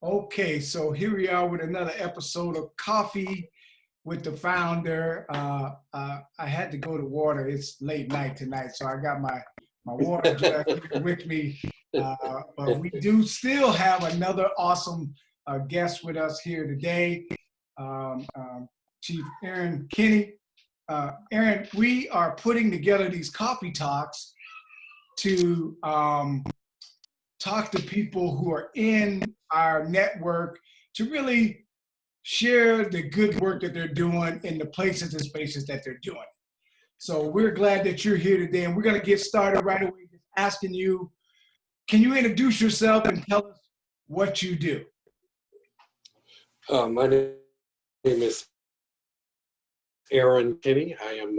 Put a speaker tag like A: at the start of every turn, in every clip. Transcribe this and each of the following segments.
A: Okay, so here we are with another episode of Coffee with the Founder. I had to go to water. It's late night tonight, so I got my water jug here with me. But we do still have another awesome guest with us here today, Chief Erron Kinney. Erron, we are putting together these coffee talks to talk to people who are in our network to really share the good work that they're doing in the places and spaces that they're doing. So we're glad that you're here today, and we're going to get started right away just asking you, can you introduce yourself and tell us what you do?
B: My name is Erron Kinney. I am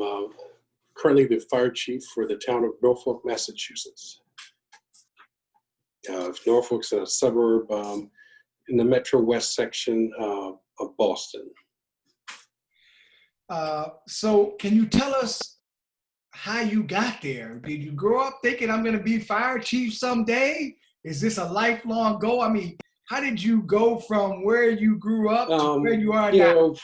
B: currently the fire chief for the town of Norfolk, Massachusetts. Norfolk's a suburb in the Metro West section of Boston.
A: So can you tell us how you got there? Did you grow up thinking I'm going to be fire chief someday? Is this a lifelong goal? I mean, how did you go from where you grew up to where you are now?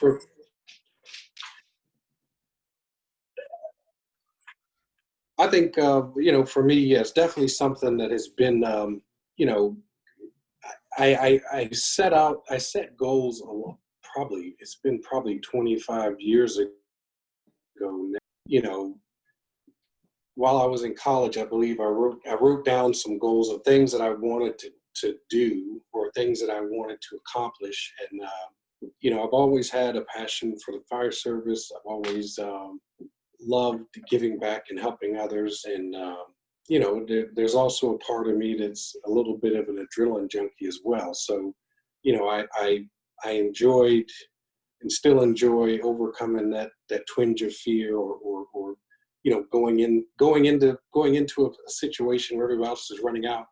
B: I think, for me, it's definitely something that has been, I set goals a lot, it's been probably 25 years ago now. While I was in college, I believe I wrote down some goals of things that I wanted to do or things that I wanted to accomplish. And, I've always had a passion for the fire service. I've always loved giving back and helping others. And, there's also a part of me that's a little bit of an adrenaline junkie as well. So, I enjoyed and still enjoy overcoming that twinge of fear or going into a situation where everybody else is running out.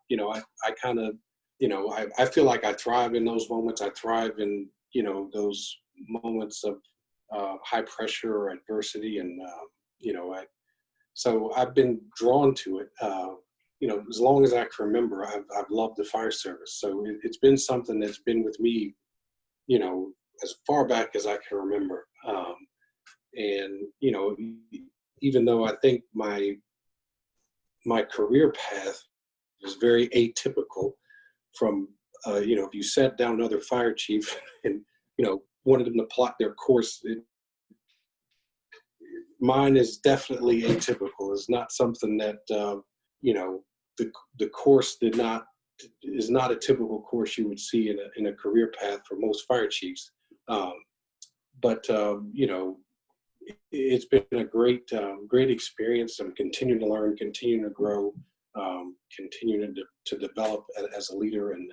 B: I feel like I thrive in those moments. I thrive in, those moments of high pressure or adversity. And, so I've been drawn to it, as long as I can remember. I've loved the fire service. So it's been something that's been with me, as far back as I can remember. Even though I think my career path is very atypical from, if you sat down another fire chief and, wanted them to plot their course, mine is definitely atypical. It's not something that, the course is not a typical course you would see in a career path for most fire chiefs. It's been a great experience. I'm continuing to learn, continuing to grow, continuing to develop as a leader, and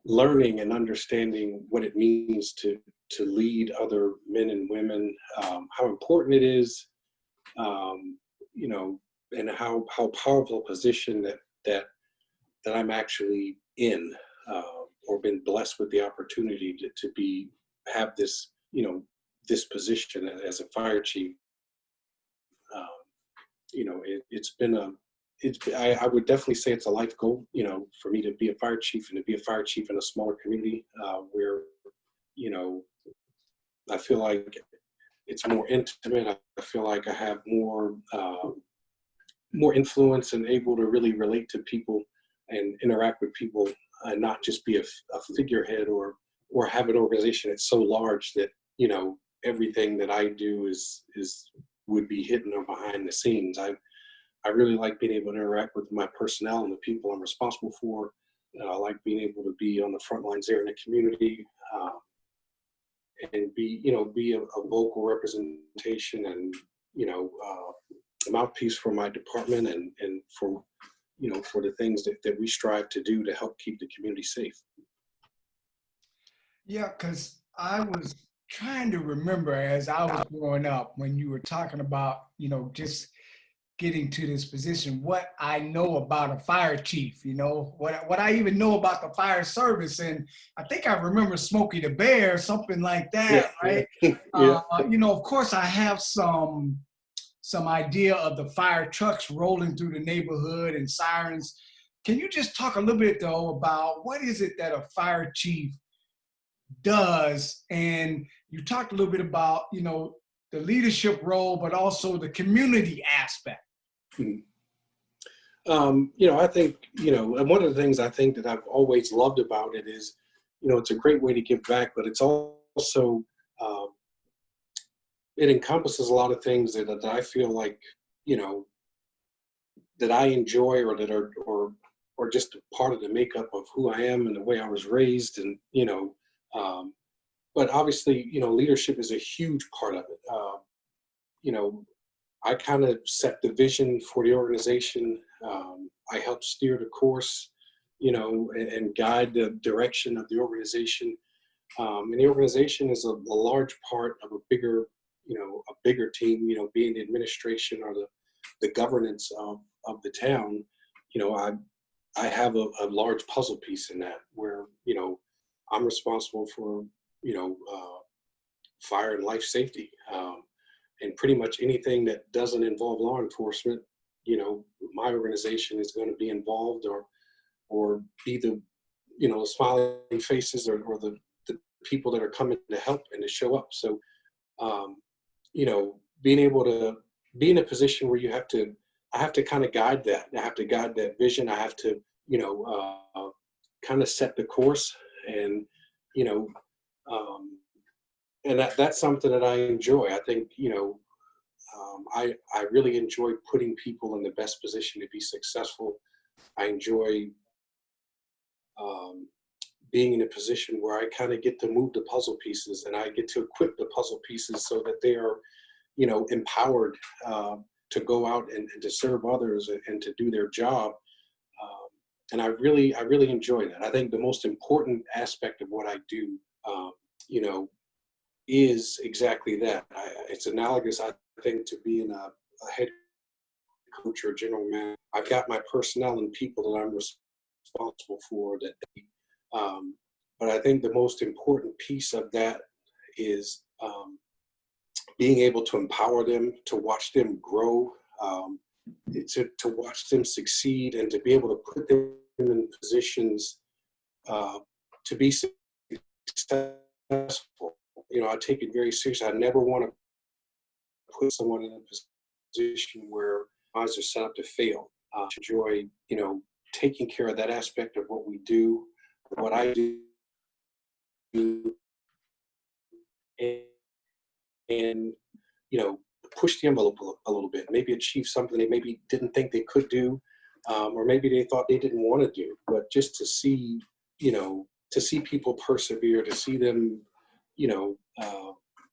B: learning and understanding what it means to lead other men and women, how important it is, and how powerful a position that I'm actually in, or been blessed with the opportunity to have this, this position as a fire chief. I would definitely say it's a life goal, for me to be a fire chief and to be a fire chief in a smaller community, where, I feel like it's more intimate. I feel like I have more influence and able to really relate to people and interact with people, and not just be a figurehead or have an organization that's so large that, everything that I do would be hidden or behind the scenes. I really like being able to interact with my personnel and the people I'm responsible for. I like being able to be on the front lines there in the community, and be a vocal representation and, a mouthpiece for my department and for, for the things that we strive to do to help keep the community safe.
A: Yeah, because I was trying to remember as I was growing up when you were talking about, just getting to this position, what I know about a fire chief, what I even know about the fire service. And I think I remember Smokey the Bear, something like that,
B: yeah,
A: right?
B: Yeah.
A: Of course I have some idea of the fire trucks rolling through the neighborhood and sirens. Can you just talk a little bit though about what is it that a fire chief does? And you talked a little bit about, the leadership role, but also the community aspect.
B: I think, and one of the things I think that I've always loved about it is, it's a great way to give back, but it's also, it encompasses a lot of things that I feel like, that I enjoy or that are, or just a part of the makeup of who I am and the way I was raised. And, but obviously, leadership is a huge part of it. I kind of set the vision for the organization. I help steer the course, and guide the direction of the organization. And the organization is a large part of a bigger team, being the administration or the governance of the town. I have a large puzzle piece in that where, I'm responsible for, fire and life safety. And pretty much anything that doesn't involve law enforcement, my organization is going to be involved or be the, smiling faces or the people that are coming to help and to show up. So, being able to be in a position where I have to kind of guide that. I have to guide that vision. I have to, kind of set the course and, and that's something that I enjoy. I think, I really enjoy putting people in the best position to be successful. I enjoy being in a position where I kind of get to move the puzzle pieces and I get to equip the puzzle pieces so that they are, empowered to go out and to serve others and to do their job. And I really enjoy that. I think the most important aspect of what I do, is exactly that. It's analogous, I think, to being a head coach or general manager. I've got my personnel and people that I'm responsible for that. But I think the most important piece of that is being able to empower them, to watch them grow, to watch them succeed, and to be able to put them in positions to be successful. I take it very seriously. I never want to put someone in a position where eyes are set up to fail. I enjoy, taking care of that aspect of what we do, what I do, and push the envelope a little bit, maybe achieve something they maybe didn't think they could do, or maybe they thought they didn't want to do. But just to see, to see people persevere, to see them,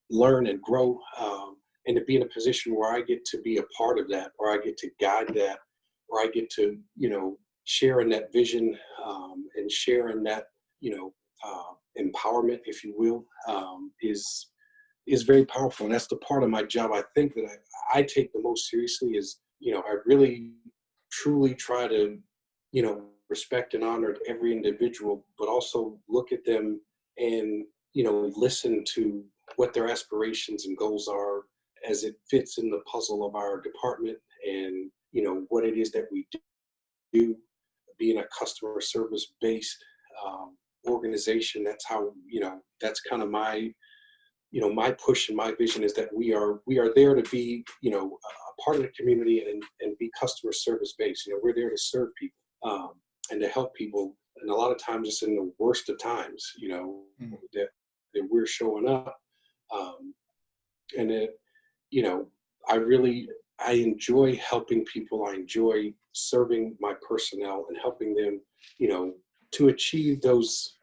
B: learn and grow, and to be in a position where I get to be a part of that, or I get to guide that, or I get to, share in that vision, and share in that, empowerment, if you will, is very powerful. And that's the part of my job I think that I take the most seriously is, I really truly try to, respect and honor every individual, but also look at them and, listen to what their aspirations and goals are as it fits in the puzzle of our department and, what it is that we do, being a customer service based organization. That's how, that's kind of my, my push and my vision is that we are there to be, a part of the community and be customer service based. We're there to serve people and to help people. And a lot of times it's in the worst of times, that we're showing up. And it, I enjoy helping people. I enjoy serving my personnel and helping them, to achieve those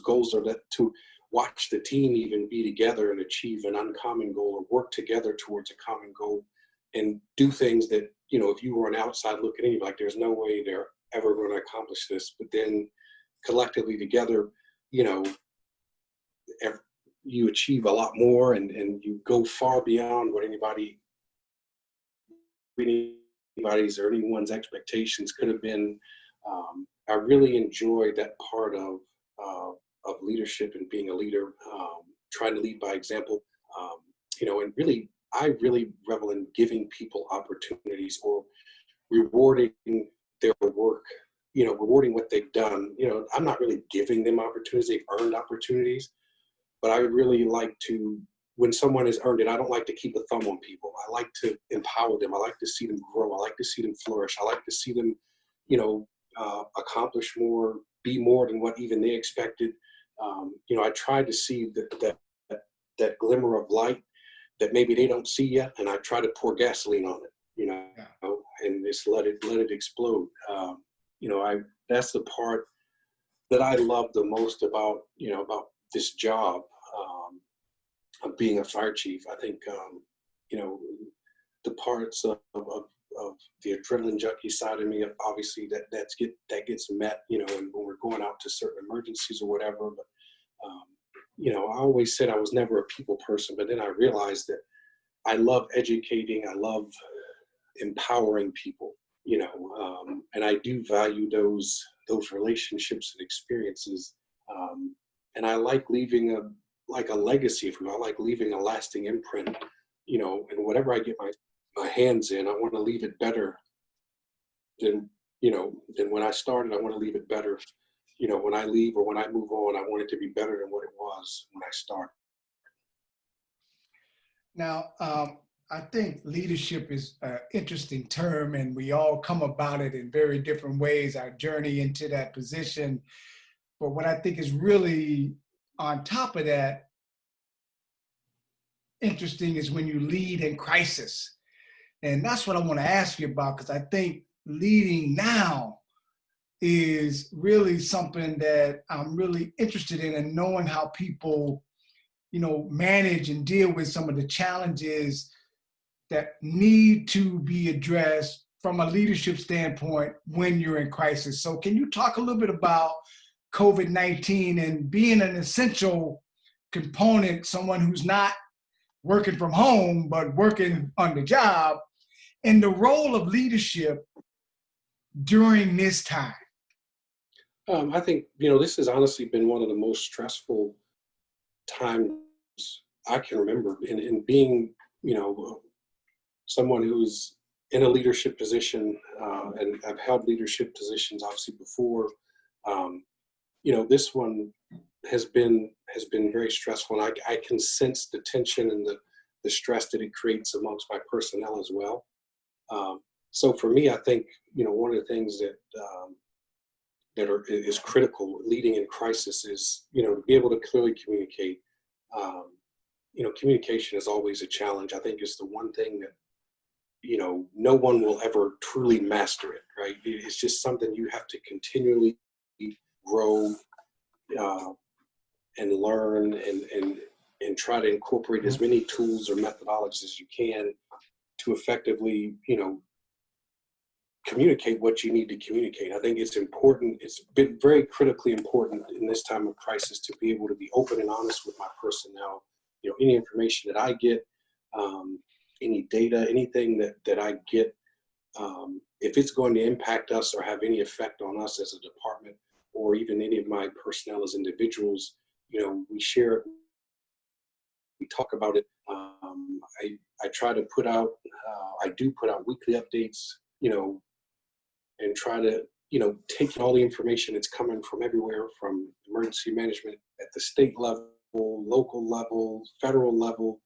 B: goals, or that to watch the team even be together and achieve an uncommon goal or work together towards a common goal and do things that, if you were on outside looking in, you're like, there's no way they're ever going to accomplish this. But then collectively together, you achieve a lot more and you go far beyond what anybody's or anyone's expectations could have been. I really enjoy that part of leadership and being a leader, trying to lead by example, and really, I really revel in giving people opportunities or rewarding their work rewarding what they've done. I'm not really giving them opportunities. They've earned opportunities, but I really like to, when someone has earned it, I don't like to keep a thumb on people. I like to empower them. I like to see them grow. I like to see them flourish. I like to see them, accomplish more, be more than what even they expected. I try to see that glimmer of light that maybe they don't see yet, and I try to pour gasoline on it,
A: Yeah.
B: and just let it explode. That's the part that I love the most about this job, of being a fire chief. I think the parts of the adrenaline junkie side of me, obviously that gets met, and when we're going out to certain emergencies or whatever. But I always said I was never a people person, but then I realized that I love educating. I love empowering people, and I do value those relationships and experiences. And I like leaving a legacy, if you will. I like leaving a lasting imprint, and whatever I get my hands in, I want to leave it better than when I started. I want to leave it better. When I leave or when I move on, I want it to be better than what it was when I started.
A: Now, I think leadership is an interesting term, and we all come about it in very different ways, our journey into that position. But what I think is really on top of that interesting is when you lead in crisis. And that's what I want to ask you about, because I think leading now is really something that I'm really interested in, and knowing how people, manage and deal with some of the challenges that need to be addressed from a leadership standpoint when you're in crisis. So can you talk a little bit about COVID-19 and being an essential component, someone who's not working from home, but working on the job, and the role of leadership during this time?
B: I think, this has honestly been one of the most stressful times I can remember in being, someone who's in a leadership position, and I've held leadership positions obviously before. This one has been very stressful, and I can sense the tension and the stress that it creates amongst my personnel as well. So for me, I think, one of the things that is critical leading in crisis is, to be able to clearly communicate. Communication is always a challenge. I think it's the one thing that, no one will ever truly master it, right? It's just something you have to continually grow, and learn and try to incorporate as many tools or methodologies as you can to effectively, communicate what you need to communicate. I think it's important. It's been very critically important in this time of crisis to be able to be open and honest with my personnel. Any information that I get, any data, anything that I get, if it's going to impact us or have any effect on us as a department, or even any of my personnel as individuals, we share it, we talk about it. I try to put out, I do put out weekly updates, and try to, take all the information that's coming from everywhere, from emergency management at the state level, local level, federal level,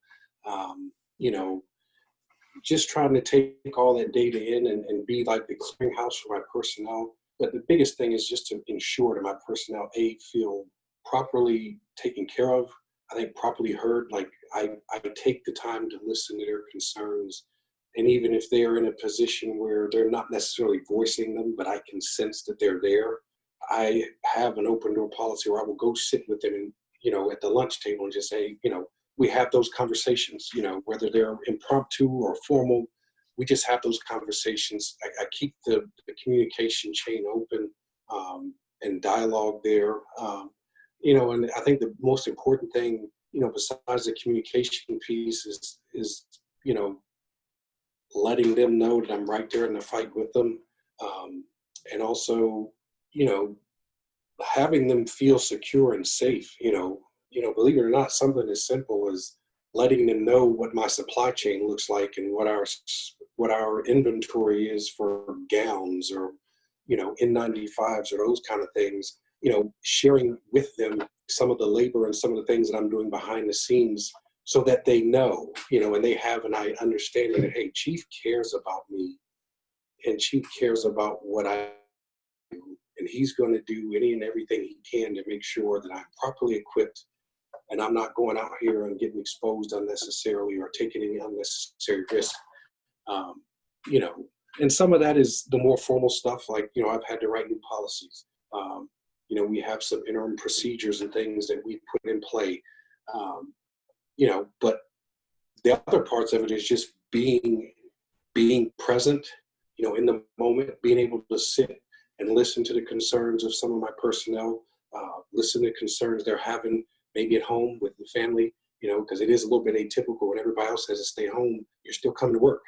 B: just trying to take all that data in and be like the clearinghouse for my personnel. But the biggest thing is just to ensure that my personnel, feel properly taken care of. I think properly heard. Like I take the time to listen to their concerns. And even if they are in a position where they're not necessarily voicing them, but I can sense that they're there, I have an open door policy where I will go sit with them and, at the lunch table and just say, we have those conversations, whether they're impromptu or formal, we just have those conversations. I keep the communication chain open, and dialogue there. And I think the most important thing, besides the communication piece is letting them know that I'm right there in the fight with them. And also, having them feel secure and safe, believe it or not, something as simple as letting them know what my supply chain looks like and what our inventory is for gowns, or, N95s or those kind of things, sharing with them some of the labor and some of the things that I'm doing behind the scenes so that they know, and they have an understanding that, hey, Chief cares about me and Chief cares about what I do, and he's going to do any and everything he can to make sure that I'm properly equipped and I'm not going out here and getting exposed unnecessarily or taking any unnecessary risk. And some of that is the more formal stuff, like, I've had to write new policies. We have some interim procedures and things that we put in play. But the other parts of it is just being present, in the moment, being able to sit and listen to the concerns of some of my personnel, listen to concerns they're having maybe at home with the family, because it is a little bit atypical when everybody else has to stay home, you're still coming to work,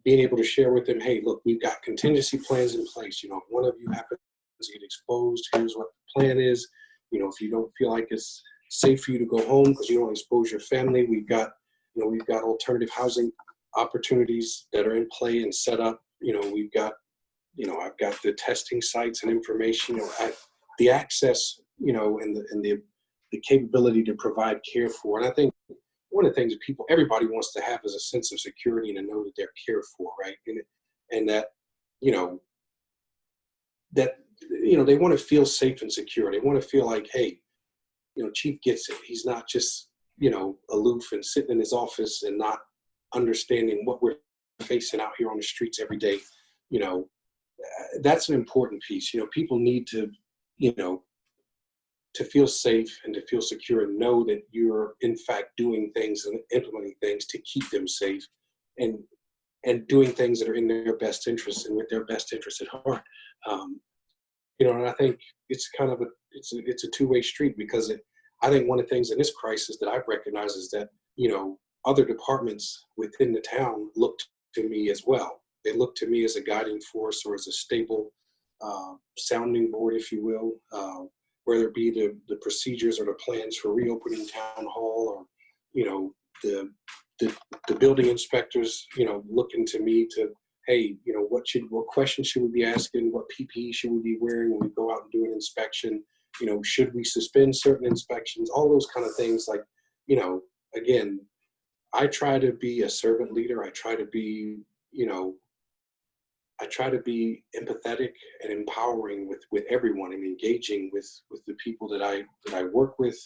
B: being able to share with them, hey, look, we've got contingency plans in place. If one of you happens to get exposed, here's what the plan is. If you don't feel like it's safe for you to go home because you don't expose your family, we've got alternative housing opportunities that are in play and set up. We've got, I've got the testing sites and information, the access, and the capability to provide care for. And I think one of the things that everybody wants to have is a sense of security and to know that they're cared for, right? And that, they want to feel safe and secure. They want to feel like, hey, Chief gets it. He's not just, aloof and sitting in his office and not understanding what we're facing out here on the streets every day. That's an important piece. People need to, to feel safe and to feel secure and know that you're in fact doing things and implementing things to keep them safe and doing things that are in their best interest and with their best interest at heart. And I think it's kind of it's a two-way street, because I think one of the things in this crisis that I've recognized is that, other departments within the town look to me as well. They look to me as a guiding force or as a stable sounding board, if you will, whether it be the procedures or the plans for reopening town hall, or, the building inspectors, looking to me to, hey, what questions should we be asking? What PPE should we be wearing when we go out and do an inspection? Should we suspend certain inspections? All those kind of things. Like, again, I try to be a servant leader. I try to be, empathetic and empowering with everyone and engaging with the people that I work with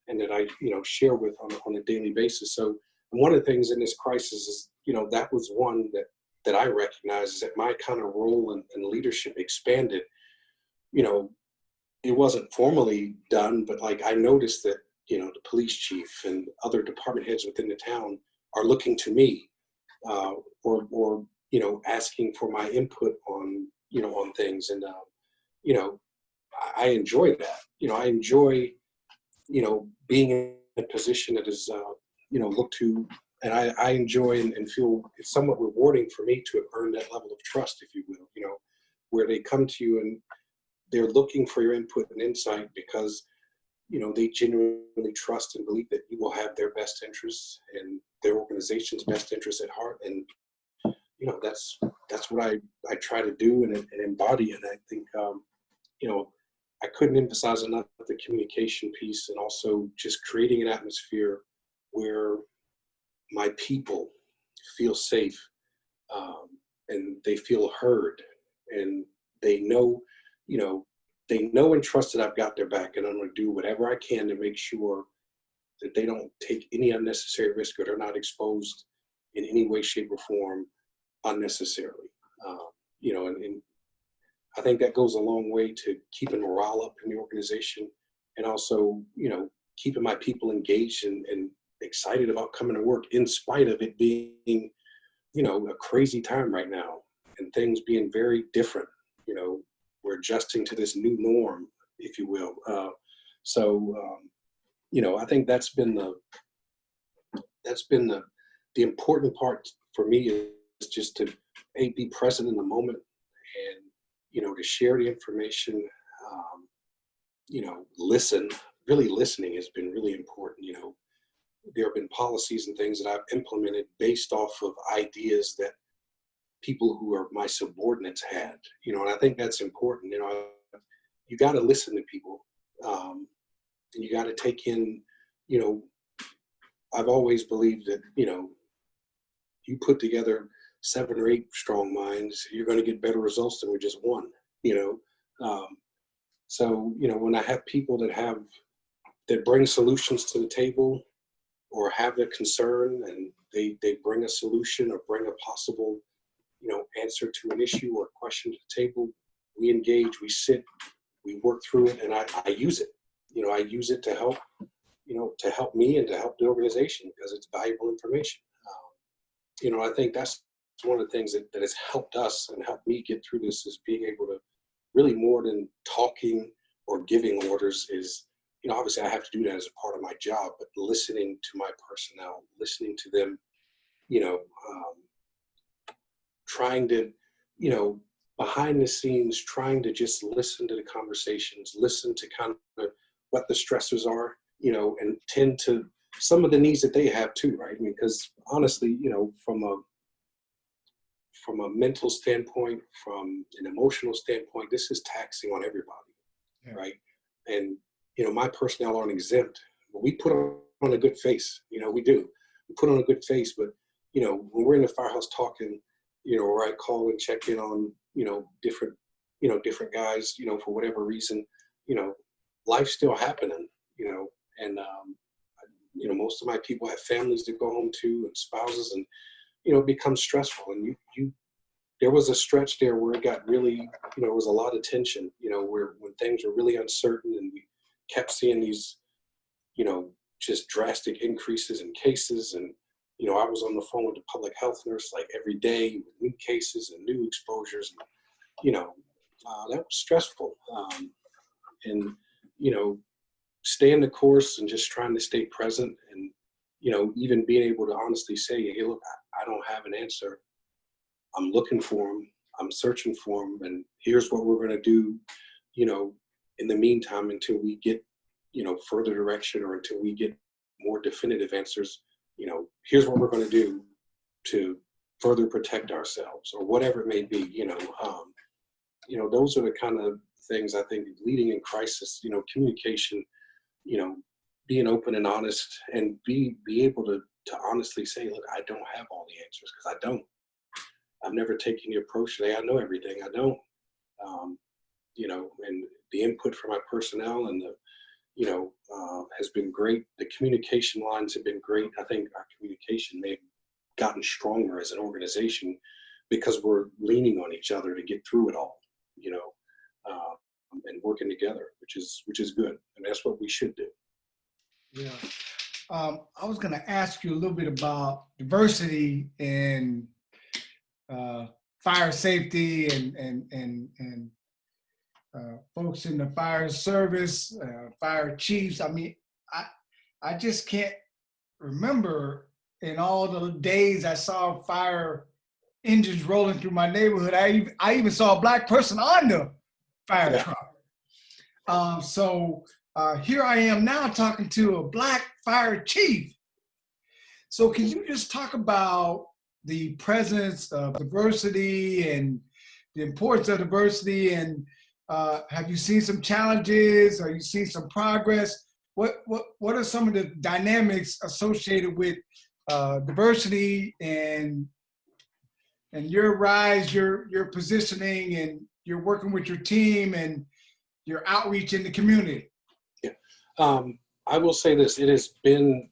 B: and that I, share with on a daily basis. So one of the things in this crisis is, that was one that I recognize, is that my kind of role and leadership expanded. It wasn't formally done, but like I noticed that, the police chief and other department heads within the town are looking to me, or asking for my input on, on things. And, I enjoy that. I enjoy, being in a position that is, looked to, and I enjoy and feel it's somewhat rewarding for me to have earned that level of trust, if you will, where they come to you and they're looking for your input and insight because, they genuinely trust and believe that you will have their best interests and their organization's best interests at heart. And, that's what I try to do and embody. And I think, I couldn't emphasize enough the communication piece, and also just creating an atmosphere where my people feel safe, and they feel heard, and they know and trust that I've got their back, and I'm going to do whatever I can to make sure that they don't take any unnecessary risk or they're not exposed in any way, shape, or form unnecessarily. And I think that goes a long way to keeping morale up in the organization, and also, keeping my people engaged and excited about coming to work in spite of it being, a crazy time right now and things being very different. We're adjusting to this new norm, if you will. I think that's been the important part for me, is just to be present in the moment and, to share the information, listen. Really listening has been really important. There have been policies and things that I've implemented based off of ideas that people who are my subordinates had, you know, and I think that's important. You know, you got to listen to people, and you got to take in, you know, I've always believed that, you know, you put together 7 or 8 strong minds, you're going to get better results than with just one, you know. So, you know, when I have people that bring solutions to the table or have a concern, and they bring a solution or bring a possible, you know, answer to an issue or question to the table, we engage, we sit, we work through it, and I use it. You know, I use it to help, you know, to help me and to help the organization because it's valuable information. You know, I think that's one of the things that has helped us and helped me get through this, is being able to really, more than talking or giving orders, is, you know, obviously I have to do that as a part of my job, but listening to my personnel, listening to them, you know, trying to, you know, behind the scenes, trying to just listen to the conversations, listen to kind of what the stressors are, you know, and tend to some of the needs that they have too, right? I mean, because honestly, you know, from a mental standpoint, from an emotional standpoint, this is taxing on everybody, yeah. Right? And, you know, my personnel aren't exempt. We put on a good face, you know, we do. We put on a good face, but, you know, when we're in the firehouse talking, you know, or I call and check in on, you know, different guys, you know, for whatever reason, you know, life's still happening, you know, and, you know, most of my people have families to go home to and spouses, and, you know, it becomes stressful. And there was a stretch there where it got really, you know, there was a lot of tension, you know, when things were really uncertain, and we kept seeing these, you know, just drastic increases in cases. And, you know, I was on the phone with the public health nurse like every day with new cases and new exposures. And, you know, that was stressful. And, you know, staying the course and just trying to stay present, and, you know, even being able to honestly say, hey, look, I don't have an answer. I'm looking for them. I'm searching for them. And here's what we're going to do, you know, in the meantime, until we get, you know, further direction, or until we get more definitive answers, you know, here's what we're going to do to further protect ourselves, or whatever it may be, you know. You know, those are the kind of things I think leading in crisis, you know, communication, you know, being open and honest, and be able to honestly say, look, I don't have all the answers, because I don't. I've never taken the approach today. I know everything. I don't. You know, and the input from my personnel and the, you know, has been great. The communication lines have been great. I think our communication may have gotten stronger as an organization because we're leaning on each other to get through it all, you know, and working together, which is good. And that's what we should do.
A: Yeah. I was going to ask you a little bit about diversity in fire safety and folks in the fire service, fire chiefs. I mean, I just can't remember in all the days I saw fire engines rolling through my neighborhood. I even saw a Black person on the fire truck. So here I am now talking to a Black fire chief. So can you just talk about the presence of diversity and the importance of diversity, and have you seen some challenges? Are you seeing some progress? What are some of the dynamics associated with diversity and your rise, your positioning, and your working with your team and your outreach in the community?
B: Yeah, I will say this: it has been,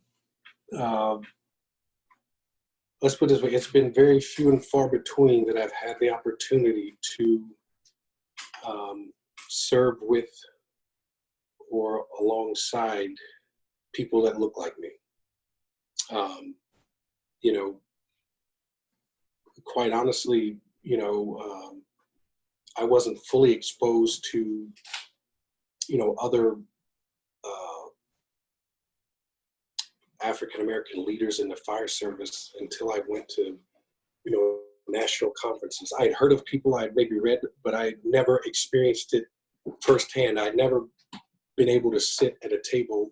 B: let's put it this way, it's been very few and far between that I've had the opportunity to serve with or alongside people that look like me. You know, quite honestly, you know, I wasn't fully exposed to, you know, other African-American leaders in the fire service until I went to, you know, national conferences. I had heard of people, I had maybe read, but I had never experienced it firsthand. I'd never been able to sit at a table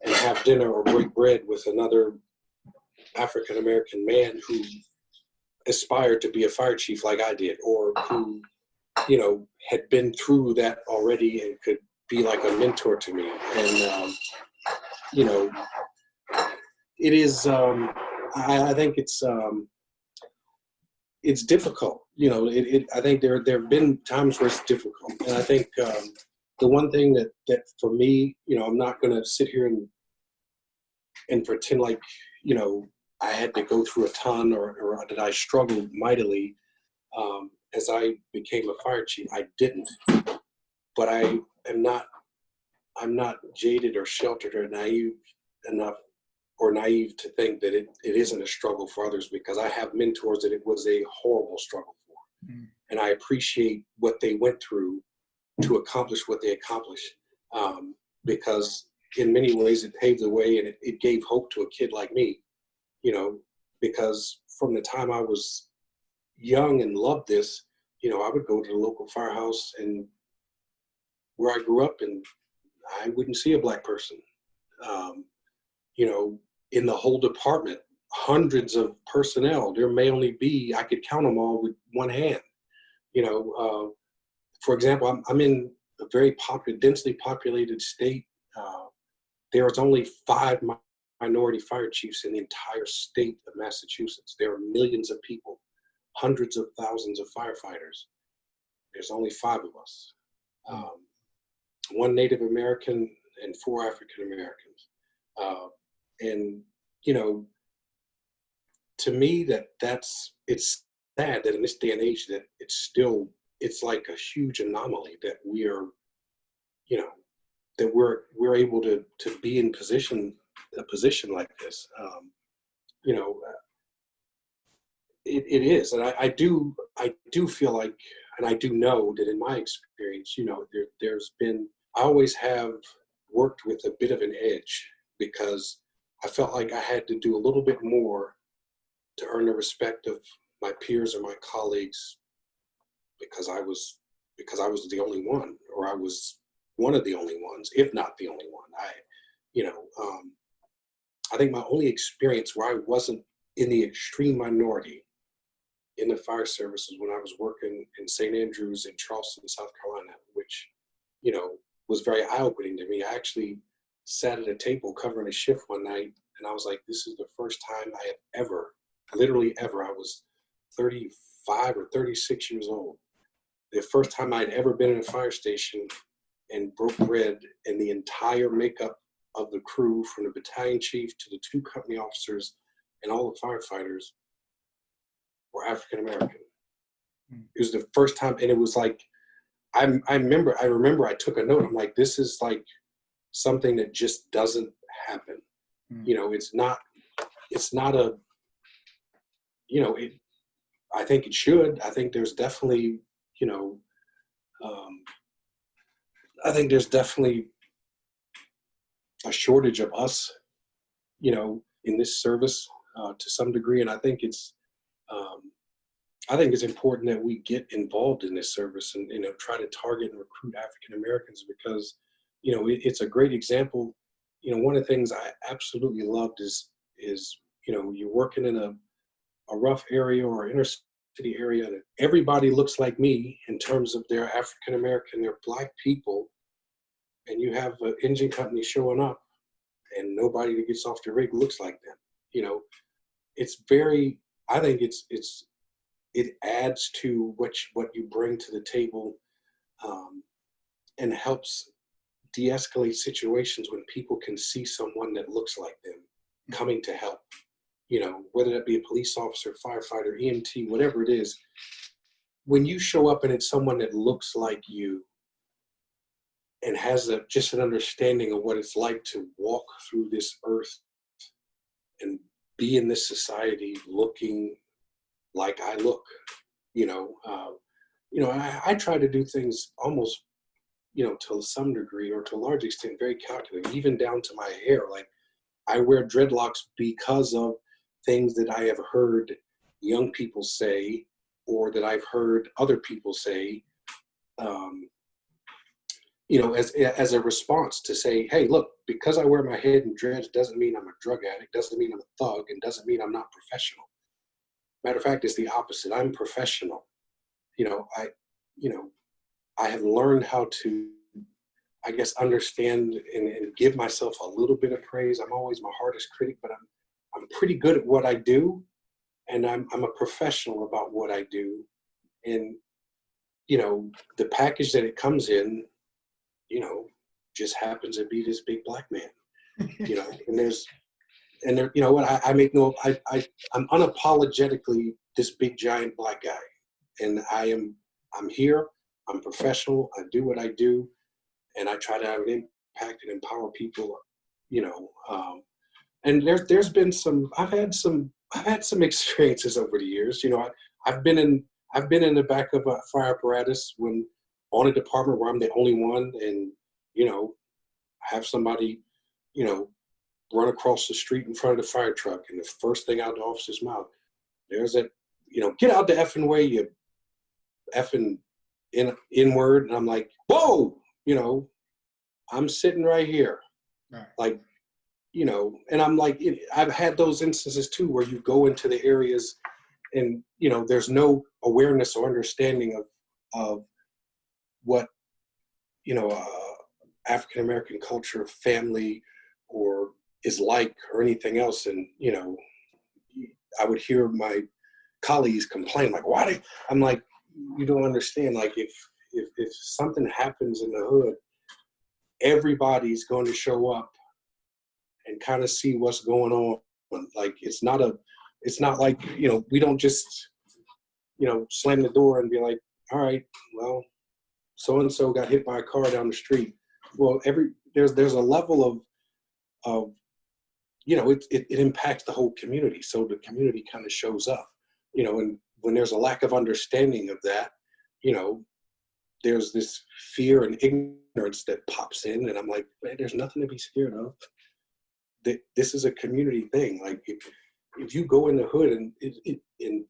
B: and have dinner or break bread with another African-American man who aspired to be a fire chief like I did, or who, you know, had been through that already and could be like a mentor to me. And, you know, it is, I think it's difficult. You know, I think there have been times where it's difficult. And I think the one thing that for me, you know, I'm not going to sit here and pretend like, you know, I had to go through a ton or that I struggled mightily as I became a fire chief. I didn't, but I'm not jaded or sheltered or naive enough or naive to think that it isn't a struggle for others, because I have mentors that it was a horrible struggle for. Mm. And I appreciate what they went through to accomplish what they accomplished, because in many ways it paved the way, and it gave hope to a kid like me, you know, because from the time I was young and loved this, you know, I would go to the local firehouse and where I grew up, and I wouldn't see a black person. You know, in the whole department, hundreds of personnel, there may only be, I could count them all with one hand. You know, for example, I'm in a very densely populated state. There is only 5 minority fire chiefs in the entire state of Massachusetts. There are millions of people, hundreds of thousands of firefighters. There's only 5 of us. 1 Native American and 4 African Americans. And, you know, to me, it's sad that in this day and age that it's like a huge anomaly that we are, you know, that we're able to be in a position like this. You know, it is. And I do feel like, and I do know that in my experience, you know, I always have worked with a bit of an edge, because I felt like I had to do a little bit more to earn the respect of my peers or my colleagues, because I was the only one, or I was one of the only ones, if not the only one. I think my only experience where I wasn't in the extreme minority in the fire service was when I was working in St. Andrews in Charleston, South Carolina, which, you know, was very eye-opening to me. I actually sat at a table covering a shift one night, and I was like, this is the first time I have ever, literally ever, I was 35 or 36 years old. The first time I'd ever been in a fire station and broke bread, and the entire makeup of the crew, from the battalion chief to the 2 company officers and all the firefighters, were African American. It was the first time, and it was like, I remember I took a note. I'm like, this is like something that just doesn't happen. You know, it's not a, you know, I think it should. I think there's definitely, you know, I think there's definitely a shortage of us, you know, in this service to some degree. And I think it's important that we get involved in this service and, you know, try to target and recruit African Americans, because, you know, it's a great example. You know, one of the things I absolutely loved is, you know, you're working in a rough area or inner city area, and everybody looks like me in terms of their African American, they're black people, and you have an engine company showing up and nobody that gets off the rig looks like them. You know, it's very, I think it adds to what you bring to the table, and helps de-escalate situations when people can see someone that looks like them coming to help. You know, whether that be a police officer, firefighter, EMT, whatever it is, when you show up and it's someone that looks like you and has just an understanding of what it's like to walk through this earth and be in this society looking like I look, you know, I try to do things almost, you know, to some degree or to a large extent, very calculated, even down to my hair. Like, I wear dreadlocks because of things that I have heard young people say, or that I've heard other people say, you know, as a response to say, hey, look, because I wear my head in dreads doesn't mean I'm a drug addict, doesn't mean I'm a thug, and doesn't mean I'm not professional. Matter of fact, it's the opposite. I'm professional. You know, I have learned how to, I guess, understand and give myself a little bit of praise. I'm always my hardest critic, but I'm pretty good at what I do, and I'm a professional about what I do. And you know, the package that it comes in, you know, just happens to be this big black man. You know, and there, you know what, I make no, I'm unapologetically this big giant black guy, and I'm here. I'm professional. I do what I do, and I try to have an impact and empower people. You know, and there's been some. I've had some experiences over the years. You know, I've been in the back of a fire apparatus when on a department where I'm the only one, and you know, have somebody, you know, run across the street in front of the fire truck, and the first thing out of the officer's mouth, there's that, you know, get out the effing way, you effing inward. And I'm like, whoa, you know, I'm sitting right here.
A: Right.
B: Like, you know, and I'm like, I've had those instances too, where you go into the areas and, you know, there's no awareness or understanding of what, you know, African-American culture, family, or is like, or anything else. And, you know, I would hear my colleagues complain, like, I'm like, you don't understand. Like, if something happens in the hood, everybody's going to show up and kind of see what's going on. Like, it's not like, you know, we don't just, you know, slam the door and be like, all right, well, so-and-so got hit by a car down the street. Well, there's a level of, you know, it impacts the whole community. So the community kind of shows up, you know, and when there's a lack of understanding of that, you know, there's this fear and ignorance that pops in. And I'm like, man, there's nothing to be scared of. This is a community thing. Like, if you go in the hood and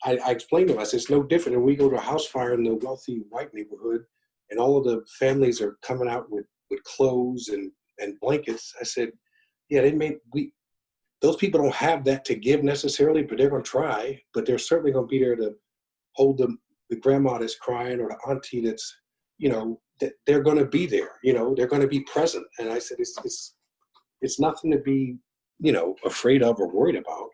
B: I explained to them, I said, it's no different than we go to a house fire in the wealthy white neighborhood and all of the families are coming out with clothes and blankets. I said, yeah, those people don't have that to give necessarily, but they're going to try. But they're certainly going to be there to hold the grandma that's crying or the auntie that's, you know, that they're going to be there. You know, they're going to be present. And I said, it's nothing to be, you know, afraid of or worried about.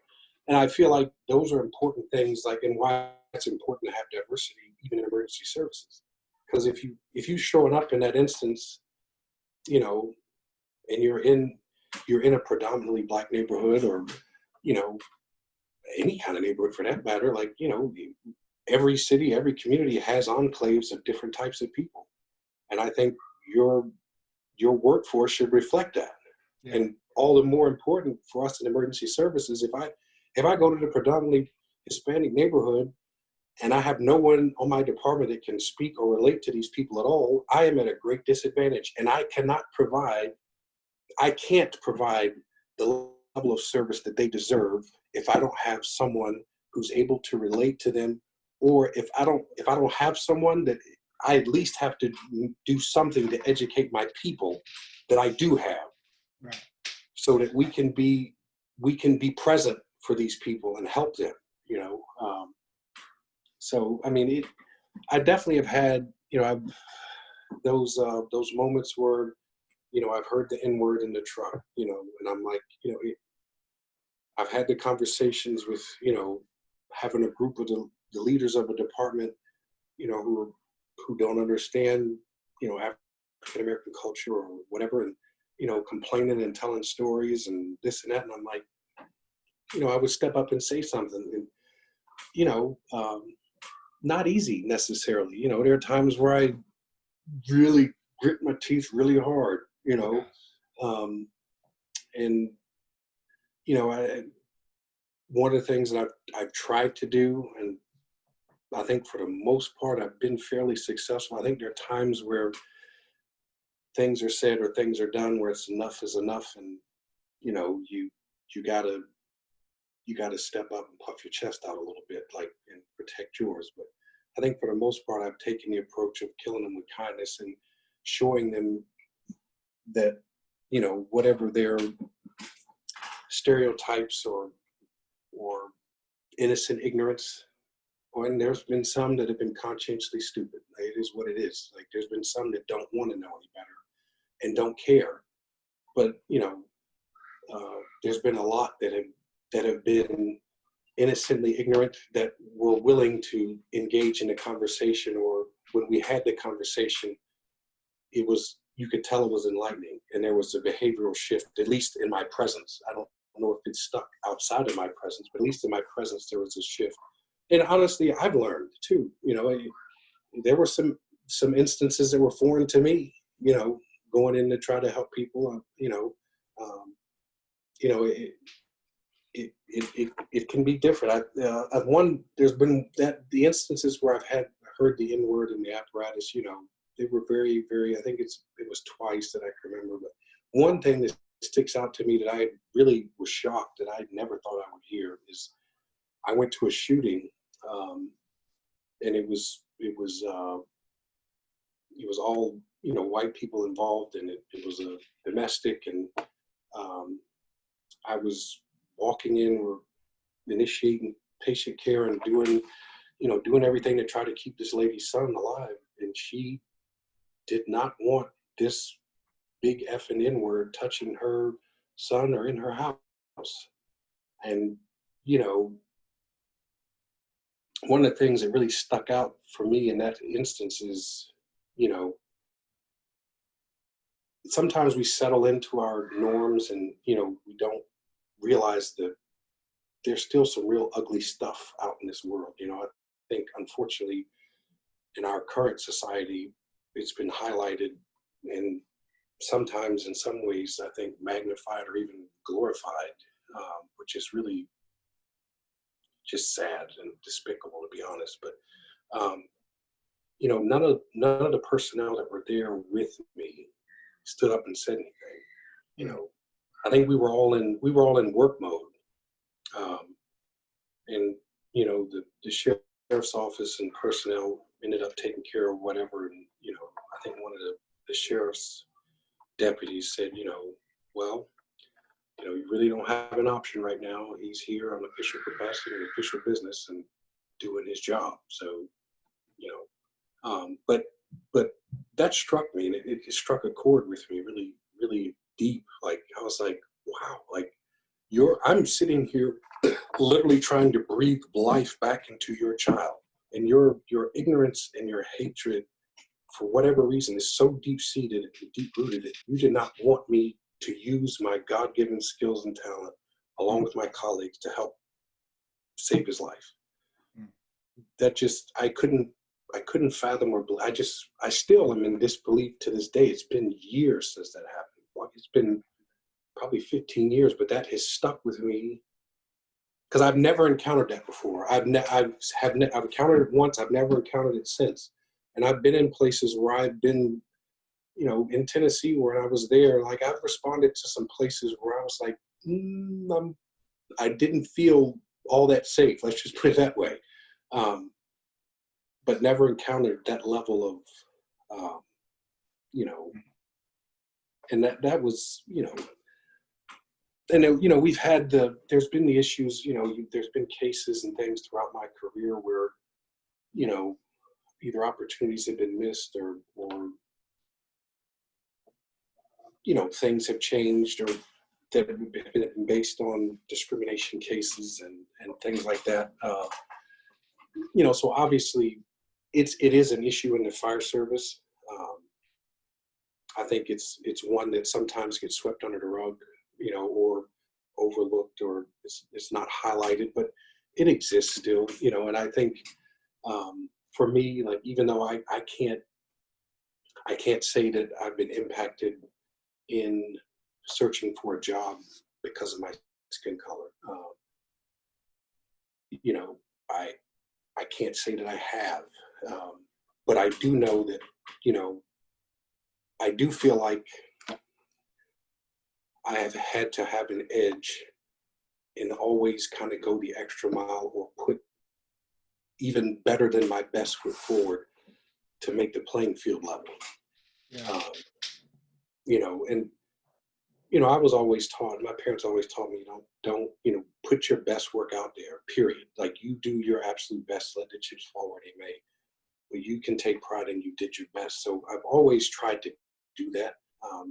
B: And I feel like those are important things, like, and why it's important to have diversity even in emergency services. Because if you showing up in that instance, you know, and you're in a predominantly black neighborhood, or, you know, any kind of neighborhood for that matter, like, you know, every city, every community has enclaves of different types of people. And I think your workforce should reflect that. Yeah. And all the more important for us in emergency services, if I go to the predominantly Hispanic neighborhood and I have no one on my department that can speak or relate to these people at all, I am at a great disadvantage, and I can't provide the level of service that they deserve if I don't have someone who's able to relate to them, or if I don't have someone that I at least have to do something to educate my people that I do have. Right. So that we can be present for these people and help them, you know. So I mean, I definitely have had, you know, those moments where, you know, I've heard the N-word in the truck, you know, and I'm like, you know, I've had the conversations with, you know, having a group of the leaders of a department, you know, who don't understand, you know, African American culture or whatever, and, you know, complaining and telling stories and this and that. And I'm like, you know, I would step up and say something, and, you know, not easy necessarily. You know, there are times where I really grit my teeth really hard, you know, and, you know, one of the things that I've tried to do, and I think for the most part I've been fairly successful. I think there are times where things are said or things are done where it's enough is enough, and, you know, you gotta step up and puff your chest out a little bit, like, and protect yours. But I think for the most part I've taken the approach of killing them with kindness and showing them that, you know, whatever their stereotypes or innocent ignorance. And there's been some that have been conscientiously stupid. It is what it is. Like, there's been some that don't want to know any better and don't care. But, you know, there's been a lot that have been innocently ignorant, that were willing to engage in a conversation, or when we had the conversation, you could tell it was enlightening, and there was a behavioral shift, at least in my presence. I don't know if it's stuck outside of my presence, but at least in my presence, there was a shift. And honestly, I've learned too, you know, there were some instances that were foreign to me, you know, going in to try to help people, it can be different. There's been the instances where I've heard the N-word in the apparatus, you know, they were very, very, I think it was twice that I can remember. But one thing that sticks out to me that I really was shocked that I never thought I would hear is, I went to a shooting, and it was all, you know, white people involved, and it was a domestic, and I was walking in, or initiating patient care and doing everything to try to keep this lady's son alive, and she did not want this big F and N word touching her son or in her house. And, you know, one of the things that really stuck out for me in that instance is, you know, sometimes we settle into our norms, and, you know, we don't realize that there's still some real ugly stuff out in this world. You know, I think, unfortunately, in our current society, it's been highlighted, and sometimes in some ways, I think, magnified or even glorified, which is really just sad and despicable, to be honest. But you know, none of the personnel that were there with me stood up and said anything. You know, I think we were all in work mode, and, you know, the sheriff's office and personnel ended up taking care of whatever. And, you know, I think one of the sheriff's deputies said, you know, well, you know, you really don't have an option right now. He's here on official capacity and official business and doing his job. So, you know, but that struck me, and it struck a chord with me really, really deep. Like, I was like, wow, like, I'm sitting here literally trying to breathe life back into your child, and your ignorance and your hatred, for whatever reason, is so deep-seated and deep-rooted that you did not want me to use my God-given skills and talent, along with my colleagues, to help save his life. That just, I couldn't fathom, or I still am in disbelief to this day. It's been years since that happened. Like, it's been probably 15 years, but that has stuck with me, because I've never encountered that before. I've encountered it once. I've never encountered it since. And I've been in places where I've been, you know, in Tennessee, where I was there, like, I've responded to some places where I was like, I didn't feel all that safe. Let's just put it that way. But never encountered that level of, you know, and that was, you know, and, you know, there's been the issues, you know, there's been cases and things throughout my career where, you know, either opportunities have been missed, or you know, things have changed, or that have been based on discrimination cases and things like that. You know, so obviously it is an issue in the fire service. I think it's one that sometimes gets swept under the rug, you know, or overlooked, or it's not highlighted, but it exists still, you know. And I think, for me, like, even though I can't say that I've been impacted in searching for a job because of my skin color, you know, I can't say that I have, but I do know that, you know, I do feel like I have had to have an edge and always kind of go the extra mile, or put even better than my best foot forward to make the playing field level.
A: Yeah.
B: You know, and I was always taught, my parents always taught me, don't, put your best work out there, period. Like, you do your absolute best, let the chips fall where they may. But you can take pride in you did your best. So I've always tried to do that.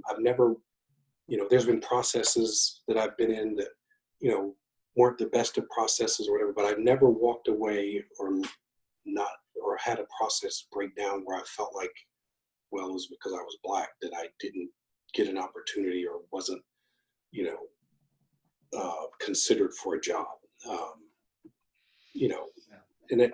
B: I've never, there's been processes that I've been in that, weren't the best of processes or whatever, but I've never walked away or had a process break down where I felt like, well, it was because I was Black that I didn't get an opportunity or wasn't, considered for a job. And it,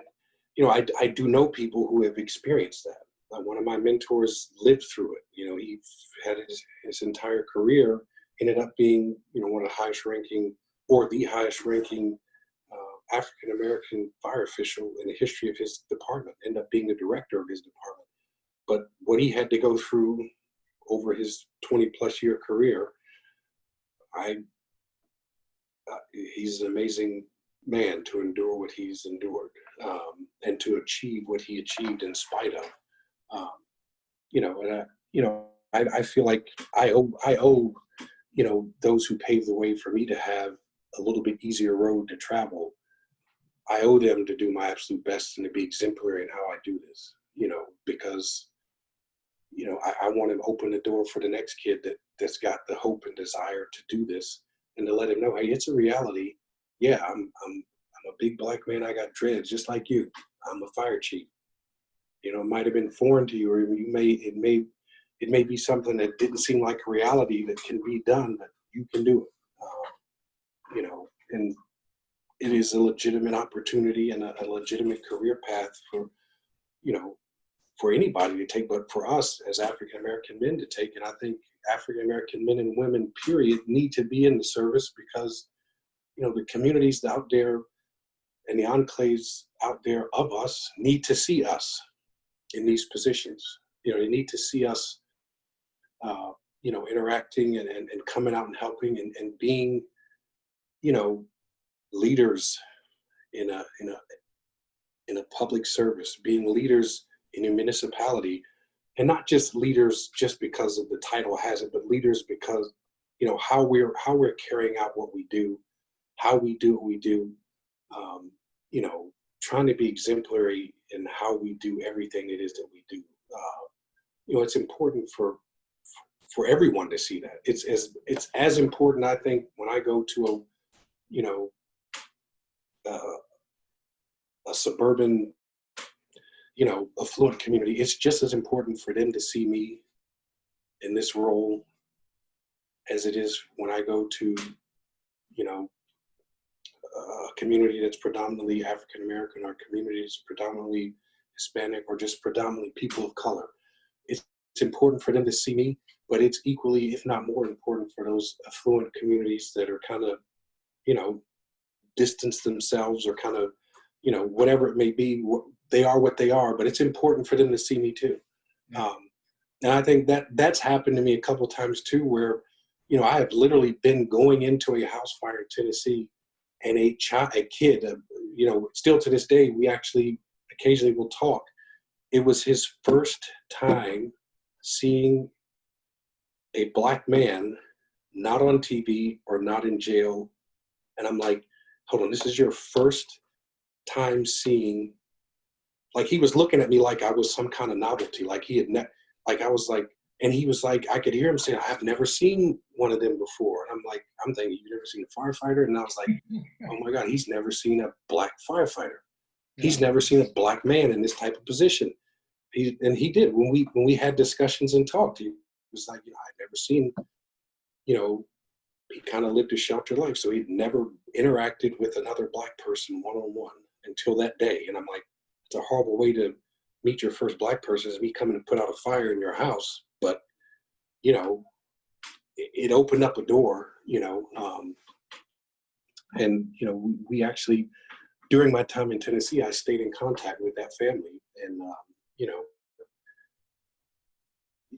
B: I do know people who have experienced that. One of my mentors lived through it. He had his entire career, ended up being, one of the highest ranking or the highest ranking African-American fire official in the history of his department, ended up being the director of his department. But what he had to go through over his 20 plus year career, he's an amazing man to endure what he's endured, and to achieve what he achieved in spite of, I feel like I owe, those who paved the way for me to have a little bit easier road to travel. I owe them to do my absolute best and to be exemplary in how I do this, because, I want to open the door for the next kid that's got the hope and desire to do this, and to let him know, hey, it's a reality. Yeah, I'm a big Black man. I got dreads just like you. I'm a fire chief. It might have been foreign to you, or it may be something that didn't seem like a reality that can be done, but you can do it. And it is a legitimate opportunity and a legitimate career path for anybody to take, but for us as African American men to take. And I think African American men and women, period, need to be in the service because, the communities out there and the enclaves out there of us need to see us in these positions. They need to see us, interacting and coming out and helping and being, leaders in a public service, being leaders in a municipality, and not just leaders just because of the title has it, but leaders because, how we're carrying out what we do, how we do what we do, trying to be exemplary in how we do everything it is that we do. It's important for everyone to see that. It's as important, I think, when I go to a suburban, affluent community. It's just as important for them to see me in this role as it is when I go to, a community that's predominantly African American, or communities predominantly Hispanic, or just predominantly people of color. It's important for them to see me, but it's equally, if not more important, for those affluent communities that are kind of, distance themselves, or kind of, whatever it may be. They are what they are, but it's important for them to see me too. And I think that's happened to me a couple of times too, where, I have literally been going into a house fire in Tennessee, and a kid, still to this day, we actually occasionally will talk. It was his first time seeing a Black man, not on TV or not in jail. And I'm like, hold on, this is your first time seeing, like, he was looking at me like I was some kind of novelty, like he had like I was like, and he was like, I could hear him say, I've never seen one of them before. And I'm thinking, you've never seen a firefighter? And I was like, oh my God, he's never seen a Black firefighter. He's never seen a Black man in this type of position. He did, when we had discussions and talked, he was like, I'd never seen, he kind of lived a sheltered life. So he'd never interacted with another Black person one-on-one until that day. And I'm like, it's a horrible way to meet your first Black person, is me coming to put out a fire in your house. But, it opened up a door, and, we actually, during my time in Tennessee, I stayed in contact with that family. And,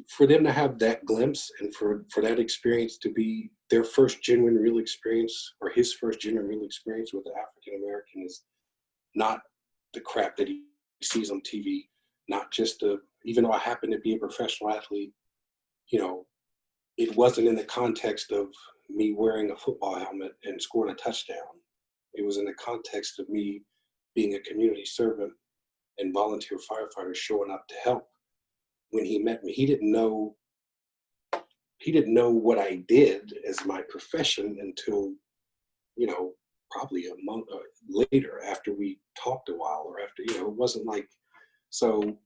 B: for them to have that glimpse, and for that experience to be their first genuine real experience, or his first genuine real experience with the African American, is not the crap that he sees on TV, not just even though I happen to be a professional athlete, it wasn't in the context of me wearing a football helmet and scoring a touchdown. It was in the context of me being a community servant and volunteer firefighter showing up to help. When he met me, he didn't know what I did as my profession until, probably a month later, after we talked a while, or after, it wasn't like, so,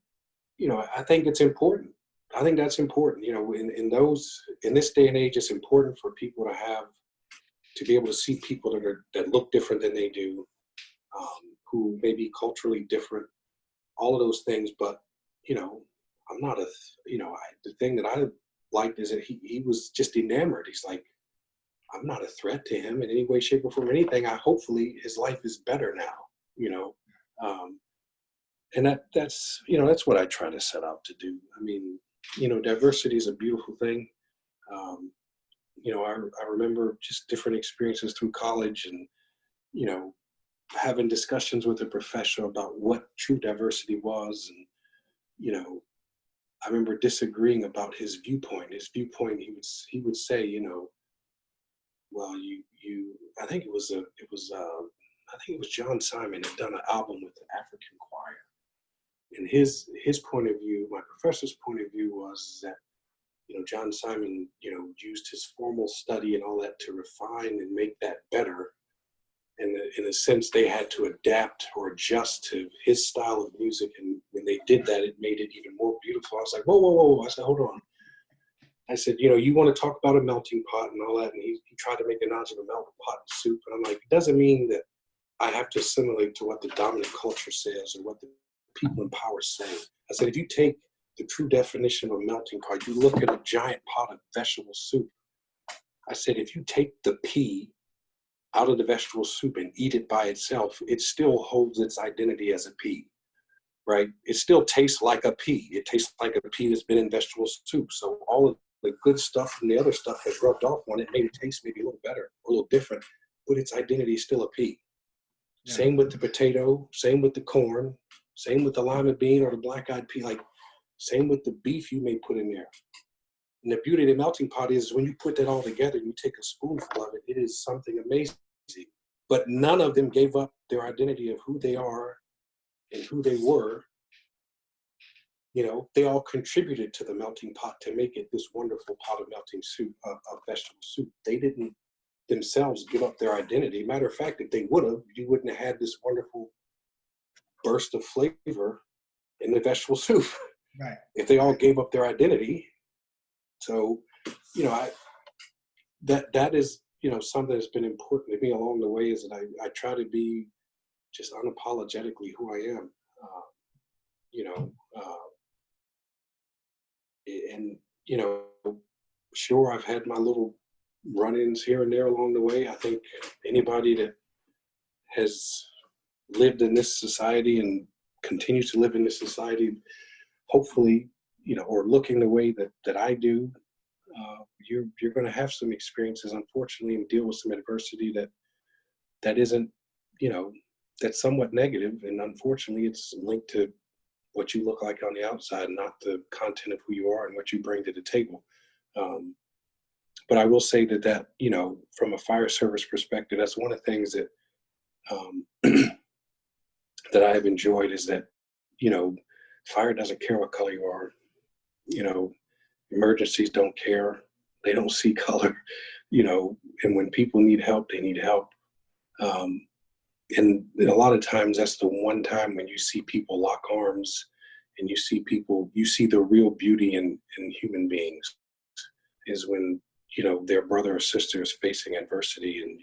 B: I think it's important. I think that's important, in this day and age, it's important for people to be able to see people that look different than they do, who may be culturally different, all of those things. But, I'm not the thing that I liked is that he was just enamored. He's like, I'm not a threat to him in any way, shape, or form. Anything. Hopefully his life is better now, and that's what I try to set out to do. I mean, diversity is a beautiful thing. I remember just different experiences through college, and, having discussions with a professor about what true diversity was. And, I remember disagreeing about his viewpoint. His viewpoint, he would say, well, I think it was John Simon had done an album with the African choir. And his point of view, my professor's point of view was that, John Simon, used his formal study and all that to refine and make that better. And in a sense, they had to adapt or adjust to his style of music. And when they did that, it made it even more beautiful. I was like, whoa, whoa, whoa. I said, hold on. I said, you want to talk about a melting pot and all that. And he tried to make a nod of a melting pot and soup. And I'm like, it doesn't mean that I have to assimilate to what the dominant culture says or what the people in power say. I said, if you take the true definition of a melting pot, you look at a giant pot of vegetable soup. I said, if you take the pea out of the vegetable soup and eat it by itself, it still holds its identity as a pea, right? It still tastes like a pea. It tastes like a pea that's been in vegetable soup. So all of the good stuff from the other stuff has rubbed off on it, made it taste maybe a little better, or a little different, but its identity is still a pea. Yeah. Same with the potato, same with the corn, same with the lima bean or the black-eyed pea, same with the beef you may put in there. And the beauty of the melting pot is when you put that all together, you take a spoonful of it, it is something amazing. But none of them gave up their identity of who they are and who they were. They all contributed to the melting pot to make it this wonderful pot of melting soup, of vegetable soup. They didn't themselves give up their identity. Matter of fact, if they would have, you wouldn't have had this wonderful burst of flavor in the vegetable soup. Right. If they all gave up their identity. So, that is, something that's been important to me along the way, is that I try to be just unapologetically who I am, and, sure, I've had my little run-ins here and there along the way. I think anybody that has lived in this society and continues to live in this society, hopefully, or looking the way that I do, you're going to have some experiences, unfortunately, and deal with some adversity that isn't, that's somewhat negative. And unfortunately, it's linked to what you look like on the outside, not the content of who you are and what you bring to the table. But I will say that, from a fire service perspective, that's one of the things that that I have enjoyed, is that, fire doesn't care what color you are. Emergencies don't care. They don't see color, and when people need help, they need help. And a lot of times that's the one time when you see people lock arms and you see the real beauty in human beings, is when, their brother or sister is facing adversity, and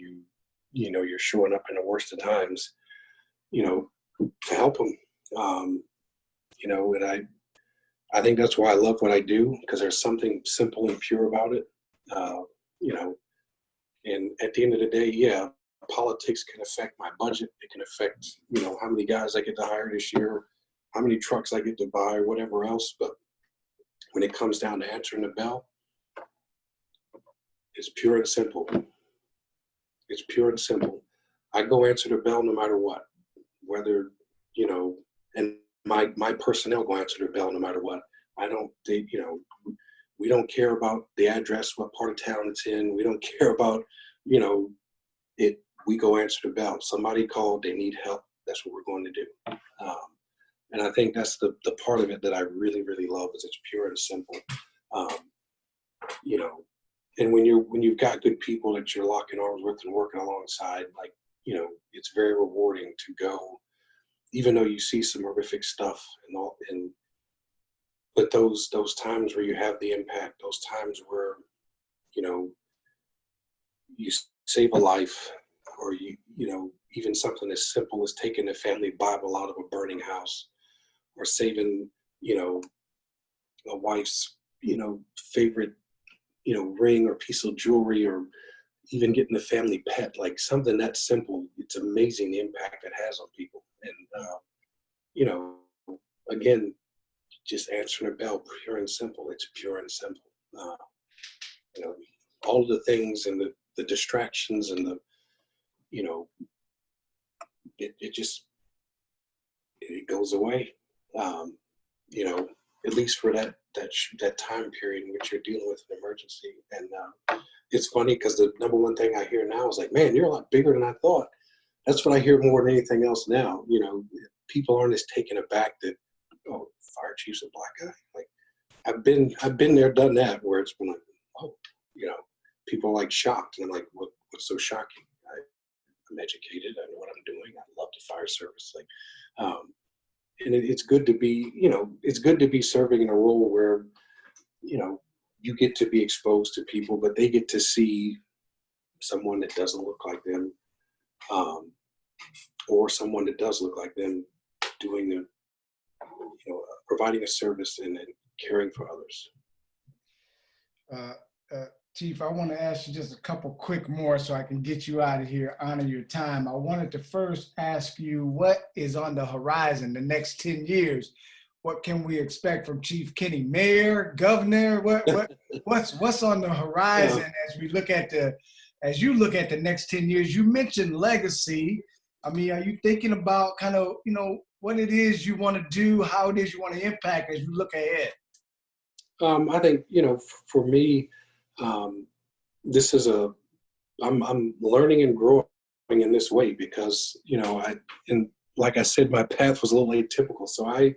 B: you're showing up in the worst of times, to help them. And I think that's why I love what I do, because there's something simple and pure about it. And at the end of the day, yeah, politics can affect my budget. It can affect, how many guys I get to hire this year, how many trucks I get to buy, or whatever else. But when it comes down to answering the bell, it's pure and simple. It's pure and simple. I go answer the bell no matter what, whether, and my personnel go answer the bell no matter what. we don't care about the address, what part of town it's in. We don't care about, you know, it. We go answer the bell. Somebody called, they need help. That's what we're going to do. And I think that's the part of it that I really, really love, is it's pure and simple. You know, and when you've got good people that you're locking arms with and working alongside, like, you know, it's very rewarding to go, even though you see some horrific stuff and all, but those times where you have the impact, those times where, you know, you save a life, or you know, even something as simple as taking the family Bible out of a burning house, or saving, you know, a wife's, you know, favorite, you know, ring or piece of jewelry, or even getting the family pet, like something that simple. It's amazing the impact it has on people. And, you know, again, just answering a bell, pure and simple. It's pure and simple. You know, all of the things and the distractions and the, you know, it just, it goes away. You know, at least for that time period in which you're dealing with an emergency. And it's funny because the number one thing I hear now is like, man, you're a lot bigger than I thought. That's what I hear more than anything else now. You know, people aren't as taken aback that, oh, fire chief's a black guy. Like, I've been there, done that, where it's been like, oh, you know, people are like shocked. And I'm like, what's so shocking? I'm educated. I know what I'm doing. I love the fire service. Like, and it's good to be, you know, it's good to be serving in a role where, you know, you get to be exposed to people, but they get to see someone that doesn't look like them, or someone that does look like them doing the, you know, providing a service and caring for others.
A: Chief, I want to ask you just a couple quick more so I can get you out of here, honor your time. I wanted to first ask you, what is on the horizon the next 10 years? What can we expect from Chief Kinney? Mayor, governor? What's on the horizon as we look at as you look at the next 10 years? You mentioned legacy. I mean, are you thinking about kind of, you know, what it is you want to do, how it is you want to impact as you look ahead?
B: I think, you know, for me, this is I'm learning and growing in this way because, you know, and like I said, my path was a little atypical. So I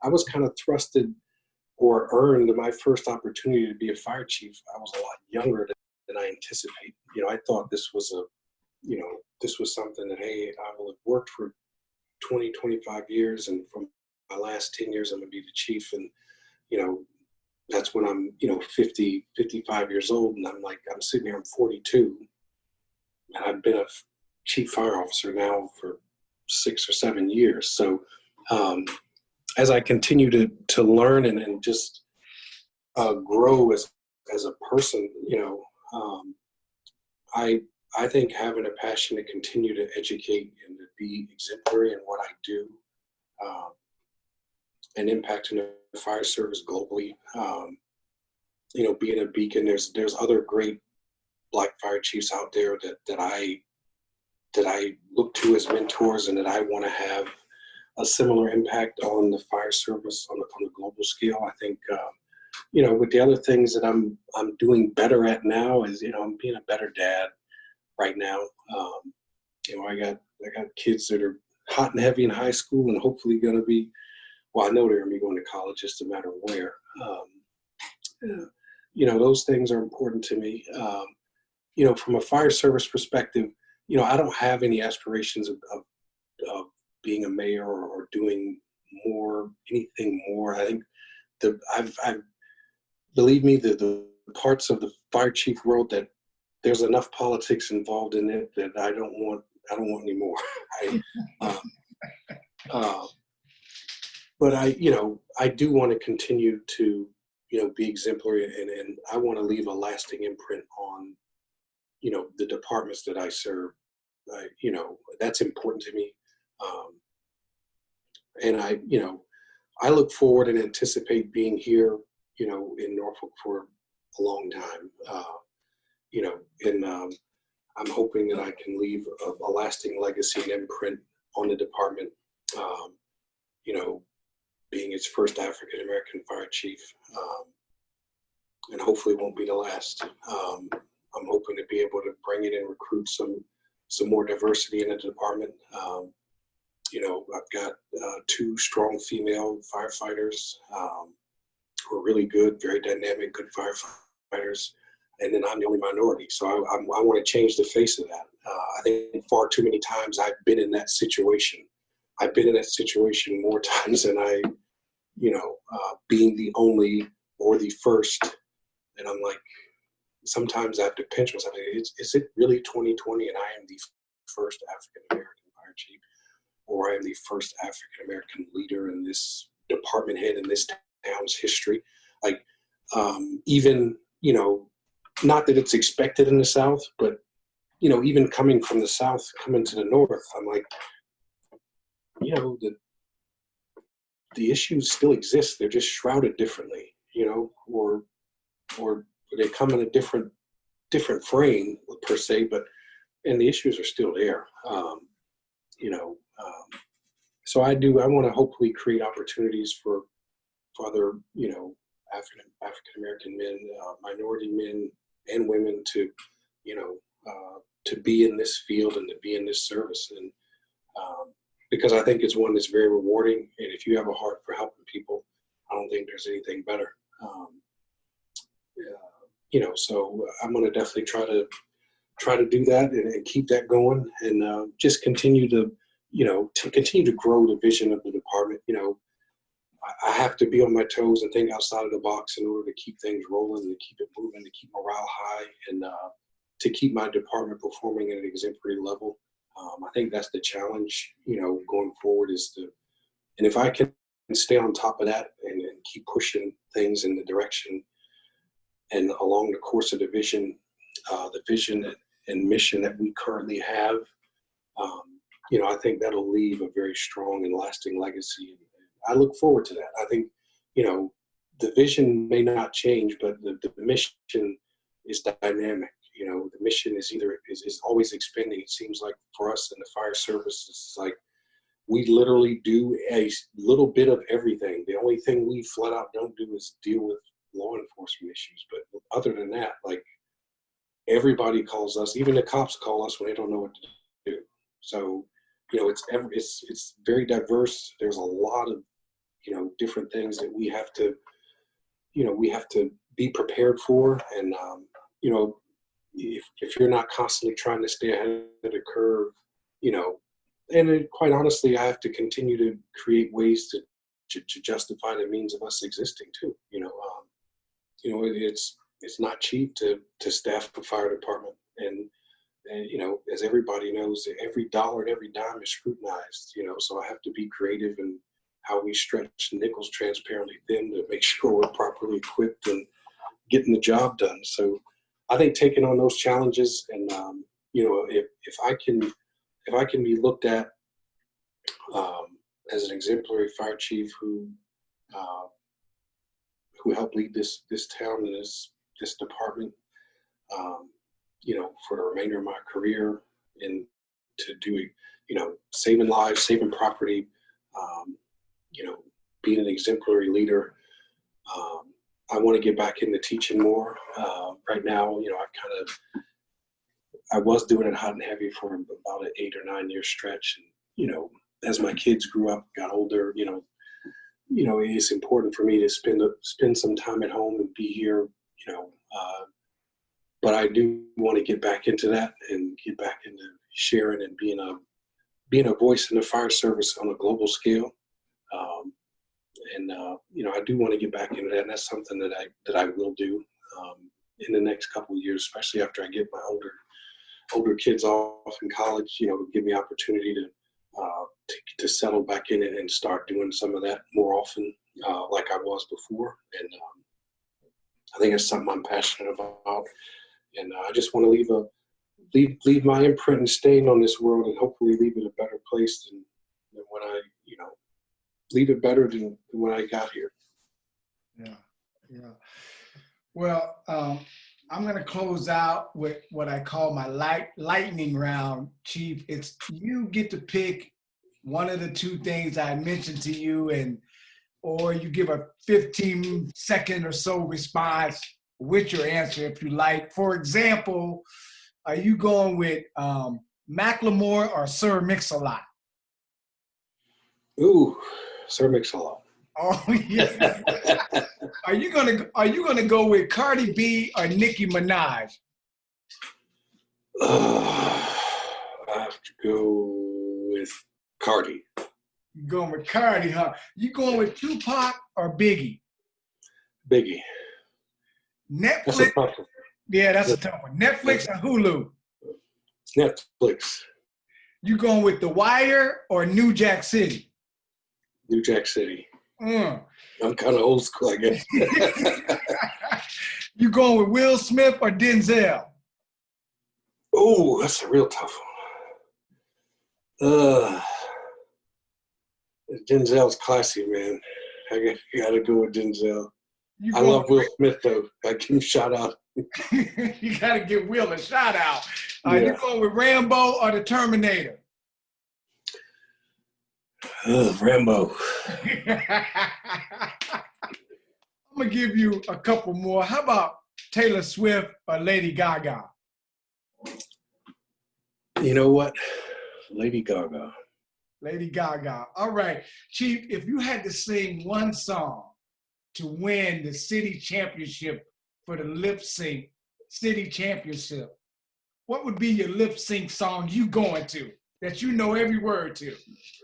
B: was kind of thrusted or earned my first opportunity to be a fire chief. I was a lot younger than I anticipated. You know, I thought this was this was something that, hey, I will have worked for 20, 25 years. And from my last 10 years, I'm gonna be the chief. And, you know, that's when I'm, you know, 50, 55 years old. And I'm sitting here, I'm 42. And I've been a chief fire officer now for 6 or 7 years. So as I continue to learn and just grow as a person, you know, I think having a passion to continue to educate and to be exemplary in what I do, and impacting the fire service globally, you know, being a beacon. There's other great Black fire chiefs out there that I look to as mentors, and that I want to have a similar impact on the fire service on the global scale. I think, you know, with the other things that I'm doing better at now is, you know, I'm being a better dad right now. You know, I got kids that are hot and heavy in high school, and hopefully going to be, well, I know they're going to be going to college, just a matter of where. You know, those things are important to me. You know, from a fire service perspective, you know, I don't have any aspirations of being a mayor or doing anything more. I think I've believe me, the parts of the fire chief world that there's enough politics involved in it that I don't want any more. But you know, I do want to continue to, you know, be exemplary, and I want to leave a lasting imprint on, you know, the departments that I serve. You know, that's important to me. And you know, I look forward and anticipate being here, you know, in Norfolk for a long time. You know, and I'm hoping that I can leave a lasting legacy and imprint on the department. You know, being its first African-American fire chief, and hopefully won't be the last. I'm hoping to be able to bring in and recruit some more diversity in the department. I've got 2 strong female firefighters who are really good, very dynamic, good firefighters, and then I'm the only minority. So I want to change the face of that. I think far too many times I've been in that situation. I've been in that situation more times than being the only or the first. And I'm like, sometimes I have to pinch myself. Is it really 2020 and I am the first African-American fire chief, or I am the first African-American leader in this department head in this town's history? Like, even, not that it's expected in the South, but, even coming from the South, coming to the North, I'm like, the issues still exist. They're just shrouded differently, or they come in a different frame per se, and the issues are still there. So I want to hopefully create opportunities for other, African American men, minority men and women to be in this field and to be in this service. And because I think it's one that's very rewarding. And if you have a heart for helping people, I don't think there's anything better. So I'm going to definitely try to do that and keep that going, and just continue to grow the vision of the department. I have to be on my toes and think outside of the box in order to keep things rolling, and to keep it moving, to keep morale high, and to keep my department performing at an exemplary level. I think that's the challenge, going forward, and if I can stay on top of that and keep pushing things in the direction and along the course of the vision and mission that we currently have, I think that'll leave a very strong and lasting legacy. I look forward to that. I think, the vision may not change, but the mission is dynamic. The mission is always expanding. It seems like for us in the fire service, it's like we literally do a little bit of everything. The only thing we flat out don't do is deal with law enforcement issues. But other than that, like, everybody calls us, even the cops call us when they don't know what to do. So, it's very diverse. There's a lot of, different things that we have to be prepared for. And, if you're not constantly trying to stay ahead of the curve, and quite honestly, I have to continue to create ways to justify the means of us existing too. It's not cheap to staff a fire department, and as everybody knows, every dollar and every dime is scrutinized. So I have to be creative in how we stretch nickels transparently thin to make sure we're properly equipped and getting the job done. So I think taking on those challenges, and if I can be looked at as an exemplary fire chief who helped lead this town and this department, for the remainder of my career, and to do, saving lives, saving property, being an exemplary leader. I want to get back into teaching more. Right now, I was doing it hot and heavy for about an 8 or 9 year stretch. And, as my kids grew up, got older, it's important for me to spend some time at home and be here, but I do want to get back into that and get back into sharing and being a voice in the fire service on a global scale. I do want to get back into that, and that's something that I will do in the next couple of years, especially after I get my older kids off in college. Give me opportunity to settle back in it and start doing some of that more often, like I was before. And I think it's something I'm passionate about, and I just want to leave my imprint and stain on this world, and hopefully leave it a better place than when I leave it better than when I got here.
A: Yeah. Well, I'm going to close out with what I call my lightning round, Chief. It's you get to pick one of the 2 things I mentioned to you, or you give a 15-second or so response with your answer if you like. For example, are you going with Macklemore or Sir Mix-a-Lot?
B: Ooh, Sir Mix-a-Lot.
A: Oh yeah. Are you gonna go with Cardi B or Nicki Minaj?
B: I have to go with Cardi.
A: You going with Cardi, huh? You going with Tupac or Biggie?
B: Biggie.
A: Netflix.
B: That's a tough one.
A: Yeah, that's a tough one. Netflix or Hulu?
B: Netflix.
A: You going with The Wire or New Jack City?
B: New Jack City. I'm kind of old school, I guess.
A: You going with Will Smith or Denzel?
B: Oh, that's a real tough one. Denzel's classy, man. I gotta go with Denzel. I love Will Smith, though. I give him a shout out.
A: You gotta give Will a shout out.
B: Yeah.
A: You going with Rambo or the Terminator?
B: Rambo.
A: I'm gonna give you a couple more. How about Taylor Swift or Lady Gaga?
B: You know what? Lady Gaga.
A: Lady Gaga. All right. Chief, if you had to sing one song to win the city championship for the lip sync city championship, what would be your lip sync song you going to that you know every word to?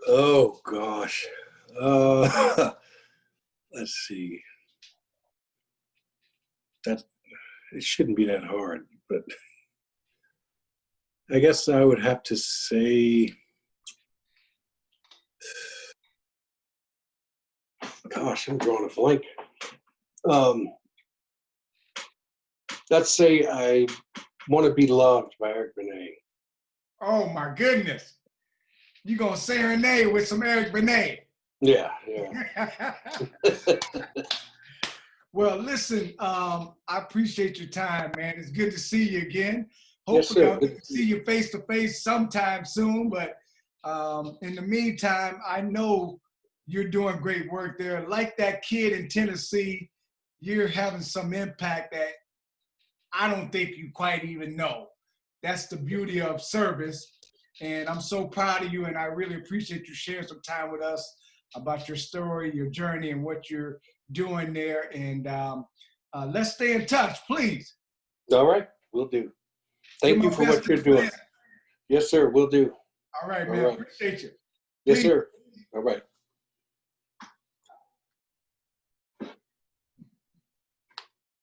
B: Oh, gosh. Let's see. It shouldn't be that hard, but I guess I would have to say, gosh, I'm drawing a blank. Let's say I Want to Be Loved by Eric Benet.
A: Oh my goodness. You gonna serenade with some Eric Benet.
B: Yeah.
A: Well, listen, I appreciate your time, man. It's good to see you again. Hopefully I'll get to see you face to face sometime soon, but in the meantime, I know you're doing great work there. Like that kid in Tennessee, you're having some impact that I don't think you quite even know. That's the beauty of service. And I'm so proud of you, and I really appreciate you sharing some time with us about your story, your journey, and what you're doing there. And let's stay in touch, please.
B: All right, will do. Thank you for what you're doing. Yes, sir, will do.
A: All right, man. Appreciate you.
B: Yes, sir. All right.